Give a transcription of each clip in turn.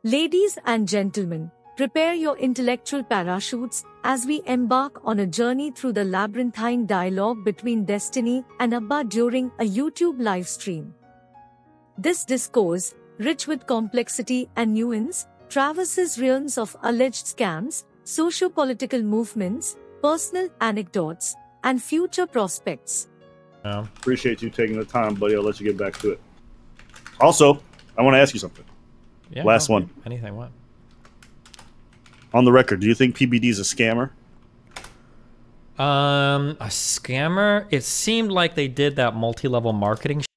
Ladies and gentlemen, prepare your intellectual parachutes as we embark on a journey through the labyrinthine dialogue between Destiny and Abba during a YouTube live stream. This discourse, rich with complexity and nuance, traverses realms of alleged scams, socio-political movements, personal anecdotes, and future prospects. Appreciate you taking the time, buddy. I'll let you get back to it. Also, I want to ask you something. Yeah, Last one. Anything, what? On the record, do you think PBD is a scammer? A scammer? It seemed like they did that multi-level marketing shit,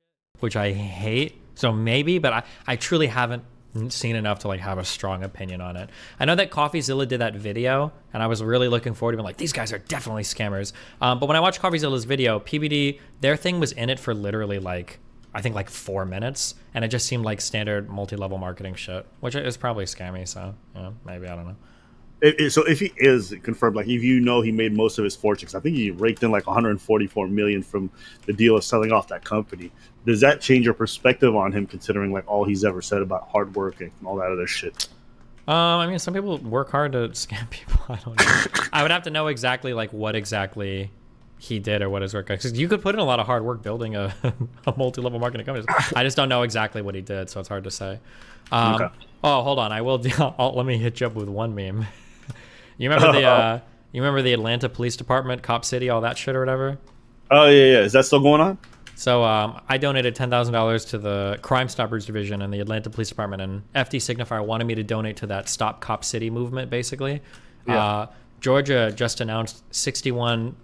which I hate. So maybe, but I truly haven't seen enough to like have a strong opinion on it. I know that Coffezilla did that video, and I was really looking forward to being like, these guys are definitely scammers. But when I watched Coffezilla's video, PBD, their thing was in it for literally like, I think like 4 minutes, and it just seemed like standard multi-level marketing shit, which is probably scammy. So yeah, maybe, I don't know. So if he is confirmed, like if you know he made most of his fortunes, I think he raked in like 144 million from the deal of selling off that company. Does that change your perspective on him, considering like all he's ever said about hard work and all that other shit? I mean, some people work hard to scam people. I don't know. I would have to know exactly like what exactly he did or what his work. Because you could put in a lot of hard work building a multi-level marketing company. I just don't know exactly what he did, so it's hard to say. Okay. Oh, hold on. I will. Let me hit you up with one meme. You remember the you remember the Atlanta Police Department, Cop City, all that shit or whatever? Oh yeah. Is that still going on? So I donated $10,000 to the Crime Stoppers Division in the Atlanta Police Department, and F.D Signifier wanted me to donate to that Stop Cop City movement, basically. Yeah. Georgia just announced 61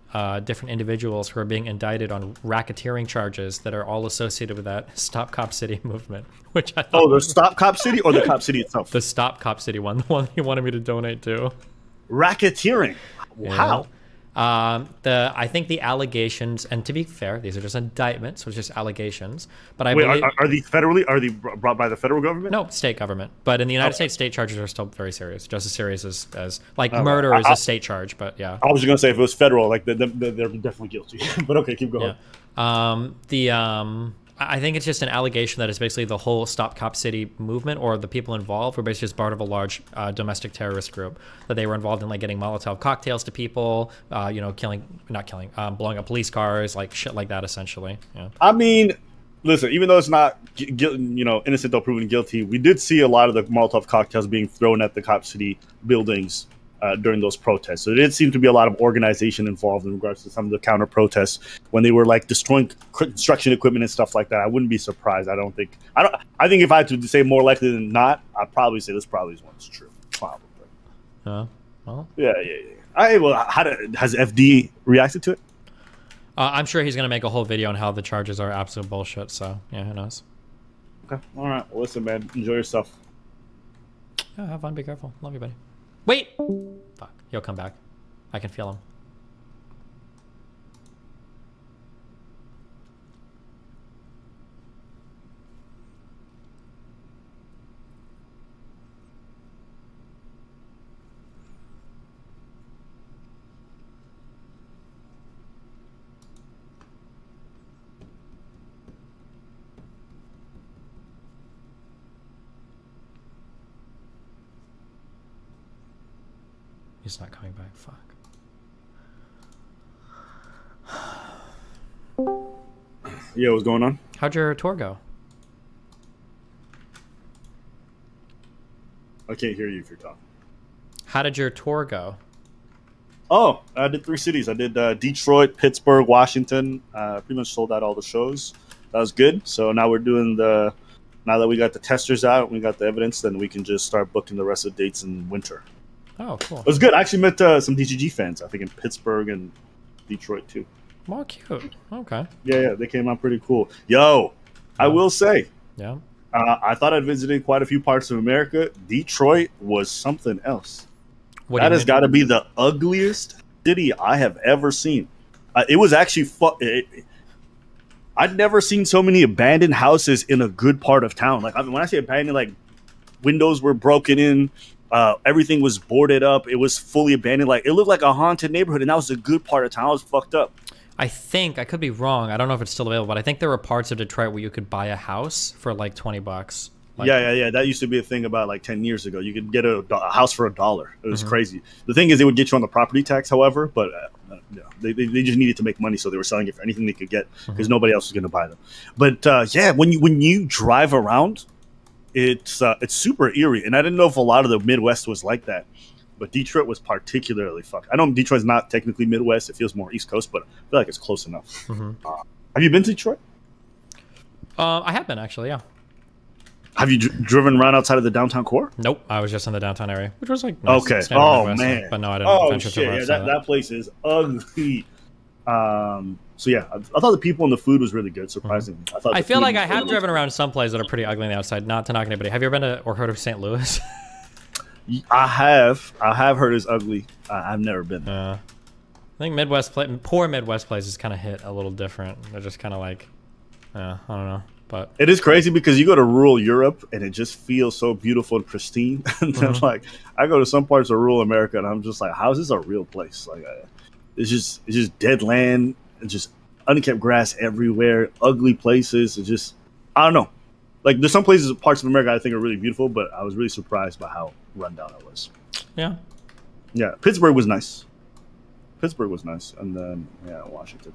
different individuals who are being indicted on racketeering charges that are all associated with that Stop Cop City movement. Which I thought the Stop Cop City or the Cop City itself? The Stop Cop City one, the one he wanted me to donate to. Racketeering. Wow. Yeah. I think the allegations, and to be fair, these are just indictments, so it's just allegations. But I believe, are these federally? Are they brought by the federal government? No, state government. But in the United States, state charges are still very serious, just as serious as like murder is a state charge. But yeah, I was just gonna say if it was federal, like they're definitely guilty. But okay, keep going. Yeah. I think it's just an allegation that it's basically the whole Stop Cop City movement, or the people involved were basically just part of a large domestic terrorist group, that they were involved in like getting Molotov cocktails to people, you know, blowing up police cars, like shit like that, essentially. Yeah. I mean, listen, even though it's not, you know, innocent until proven guilty, we did see a lot of the Molotov cocktails being thrown at the Cop City buildings during those protests. So there did seem to be a lot of organization involved in regards to some of the counter protests when they were like destroying construction equipment and stuff like that. I wouldn't be surprised. I think if I had to say more likely than not, I'd probably say this probably is one's true. Probably. Well. Yeah. Has FD reacted to it? I'm sure he's going to make a whole video on how the charges are absolute bullshit. So yeah, who knows? Okay. All right. Well, listen, man. Enjoy yourself. Yeah, have fun. Be careful. Love you, buddy. Wait! Fuck. He'll come back. I can feel him. He's not coming back. Fuck. Yeah, what's going on? How'd your tour go? I can't hear you if you're talking. How did your tour go? Oh, I did 3 cities. I did Detroit, Pittsburgh, Washington. Pretty much sold out all the shows. That was good. So now we're doing now that we got the testers out and we got the evidence, then we can just start booking the rest of the dates in winter. Oh, cool. It was good. I actually met some DGG fans, I think, in Pittsburgh and Detroit, too. Oh, cute. Okay. Yeah, they came out pretty cool. Yo, I will say, yeah, I thought I'd visited quite a few parts of America. Detroit was something else. That has got to be the ugliest city I have ever seen. It was actually I'd never seen so many abandoned houses in a good part of town. Like, I mean, when I say abandoned, like, windows were broken in. Everything was boarded up. It was fully abandoned. Like, it looked like a haunted neighborhood, and that was a good part of town. It was fucked up. I think, I could be wrong, I don't know if it's still available, but I think there were parts of Detroit where you could buy a house for like $20. Like, yeah. That used to be a thing about like 10 years ago. You could get a house for $1. It was Mhm. crazy. The thing is, they would get you on the property tax, however, but yeah, they just needed to make money, so they were selling it for anything they could get because nobody else was going to buy them. But yeah, when you drive around, it's super eerie, and I didn't know if a lot of the Midwest was like that. But Detroit was particularly fucked. I know Detroit's not technically Midwest; it feels more East Coast, but I feel like it's close enough. Mhm. Have you been to Detroit? I have been actually, yeah. Have you driven around outside of the downtown core? Nope, I was just in the downtown area, which was like nice, Okay. standard Oh Midwest, man. but no, I didn't Oh venture shit. too far Yeah, outside that place is ugly. So yeah, I thought the people and the food was really good. Surprisingly, I feel like I have driven around some places that are pretty ugly on the outside. Not to knock anybody. Have you ever been to or heard of St. Louis? I have heard it's ugly. I've never been there. I think poor Midwest places kind of hit a little different. They're just kind of like, I don't know. But It is crazy because you go to rural Europe and it just feels so beautiful and pristine. And then like I go to some parts of rural America and I'm just like, how is this a real place? Like it's just dead land and just unkept grass everywhere, ugly places. It's just I don't know. Like there's some parts of America I think are really beautiful, but I was really surprised by how rundown it was. yeah. Yeah, Pittsburgh was nice. And then Washington.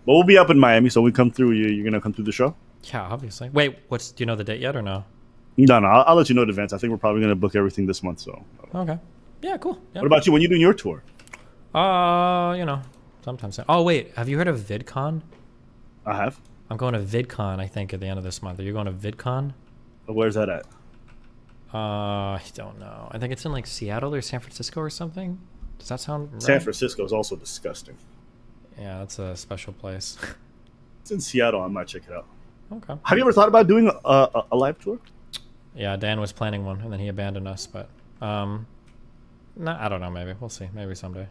But we'll be up in Miami, so we come through. You're gonna come through the show? Yeah, obviously. Wait, do you know the date yet or no? No. I'll let you know in advance. I think we're probably gonna book everything this month. So. Okay. Yeah, cool. Yeah. What about you? When you doing your tour? Sometimes. Oh, wait. Have you heard of VidCon? I have. I'm going to VidCon, I think, at the end of this month. Are you going to VidCon? Where's that at? I don't know. I think it's in like Seattle or San Francisco or something. Does that sound right? San Francisco is also disgusting. Yeah, that's a special place. It's in Seattle. I might check it out. Okay. Have you ever thought about doing a live tour? Yeah, Dan was planning one, and then he abandoned us. But, no, I don't know. Maybe we'll see. Maybe someday.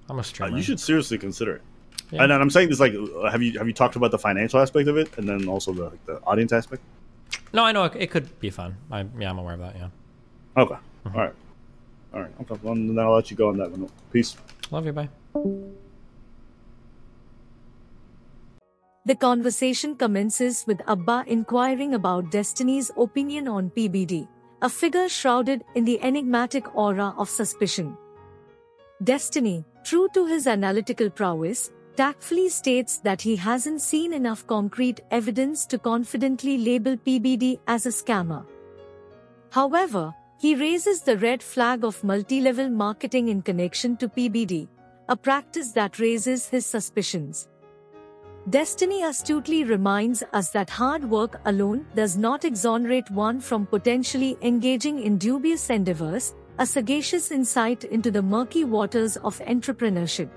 I'm a streamer. You should seriously consider it. Yeah. And I'm saying this like, have you talked about the financial aspect of it, and then also the audience aspect? No, I know it could be fun. I'm aware of that. Yeah. Okay. All right. Okay. Well, then I'll let you go on that one. Peace. Love you. Bye. The conversation commences with Abba inquiring about Destiny's opinion on PBD, a figure shrouded in the enigmatic aura of suspicion. Destiny, true to his analytical prowess, tactfully states that he hasn't seen enough concrete evidence to confidently label PBD as a scammer. However, he raises the red flag of multi-level marketing in connection to PBD, a practice that raises his suspicions. Destiny astutely reminds us that hard work alone does not exonerate one from potentially engaging in dubious endeavors, a sagacious insight into the murky waters of entrepreneurship.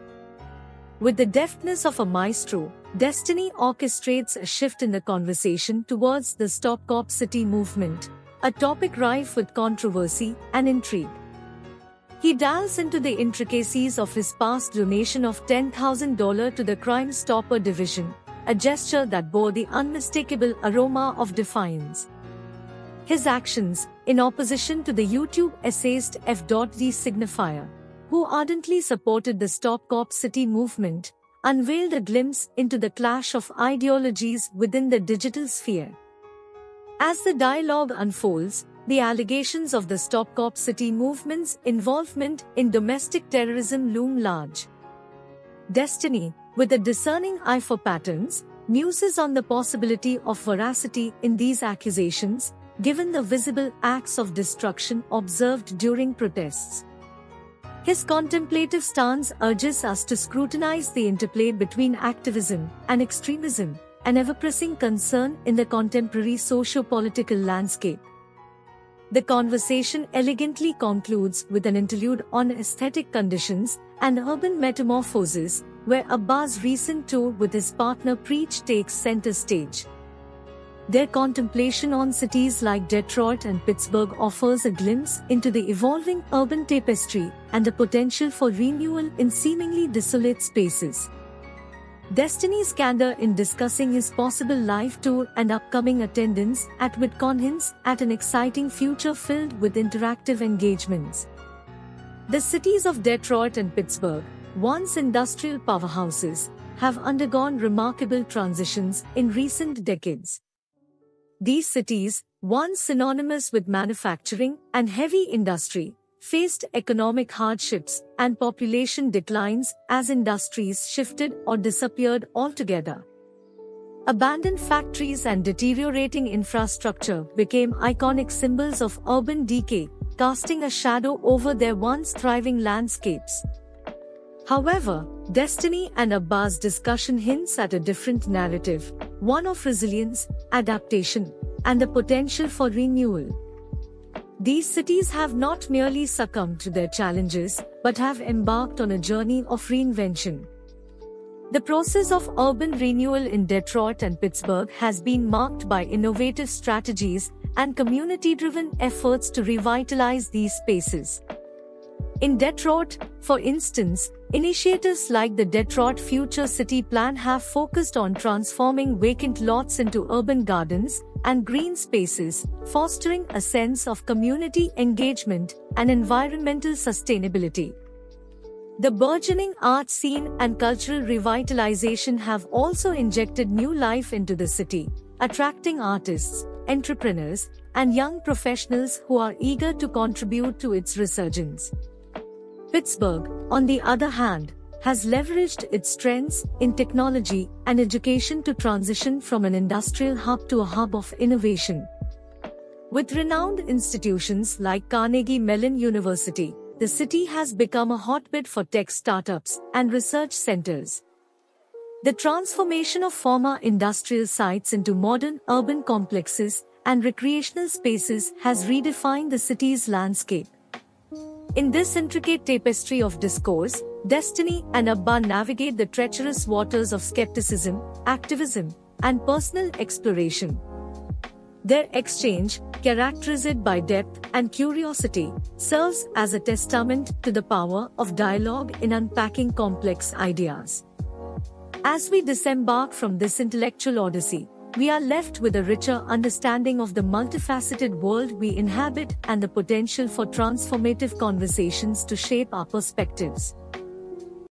With the deftness of a maestro, Destiny orchestrates a shift in the conversation towards the Stop Cop City movement, a topic rife with controversy and intrigue. He delves into the intricacies of his past donation of $10,000 to the Crime Stopper Division, a gesture that bore the unmistakable aroma of defiance. His actions, in opposition to the YouTube essayist F.D Signifier, who ardently supported the Stop Cop City movement, unveiled a glimpse into the clash of ideologies within the digital sphere. As the dialogue unfolds, the allegations of the Stop Cop City movement's involvement in domestic terrorism loom large. Destiny, with a discerning eye for patterns, muses on the possibility of veracity in these accusations, given the visible acts of destruction observed during protests. His contemplative stance urges us to scrutinize the interplay between activism and extremism, an ever-pressing concern in the contemporary socio-political landscape. The conversation elegantly concludes with an interlude on aesthetic conditions and urban metamorphoses, where Abba's recent tour with his partner Preach takes center stage. Their contemplation on cities like Detroit and Pittsburgh offers a glimpse into the evolving urban tapestry and the potential for renewal in seemingly desolate spaces. Destiny's candor in discussing his possible live tour and upcoming attendance at VidCon hints at an exciting future filled with interactive engagements. The cities of Detroit and Pittsburgh, once industrial powerhouses, have undergone remarkable transitions in recent decades. These cities, once synonymous with manufacturing and heavy industry, faced economic hardships and population declines as industries shifted or disappeared altogether. Abandoned factories and deteriorating infrastructure became iconic symbols of urban decay, casting a shadow over their once thriving landscapes. However, Destiny and Abba's discussion hints at a different narrative, one of resilience, adaptation, and the potential for renewal. These cities have not merely succumbed to their challenges, but have embarked on a journey of reinvention. The process of urban renewal in Detroit and Pittsburgh has been marked by innovative strategies and community-driven efforts to revitalize these spaces. In Detroit, for instance, initiatives like the Detroit Future City Plan have focused on transforming vacant lots into urban gardens and green spaces, fostering a sense of community engagement and environmental sustainability. The burgeoning art scene and cultural revitalization have also injected new life into the city, attracting artists, entrepreneurs, and young professionals who are eager to contribute to its resurgence. Pittsburgh, on the other hand, has leveraged its strengths in technology and education to transition from an industrial hub to a hub of innovation. With renowned institutions like Carnegie Mellon University, the city has become a hotbed for tech startups and research centers. The transformation of former industrial sites into modern urban complexes and recreational spaces has redefined the city's landscape. In this intricate tapestry of discourse, Destiny and Abba navigate the treacherous waters of skepticism, activism, and personal exploration. Their exchange, characterized by depth and curiosity, serves as a testament to the power of dialogue in unpacking complex ideas. As we disembark from this intellectual odyssey, we are left with a richer understanding of the multifaceted world we inhabit and the potential for transformative conversations to shape our perspectives.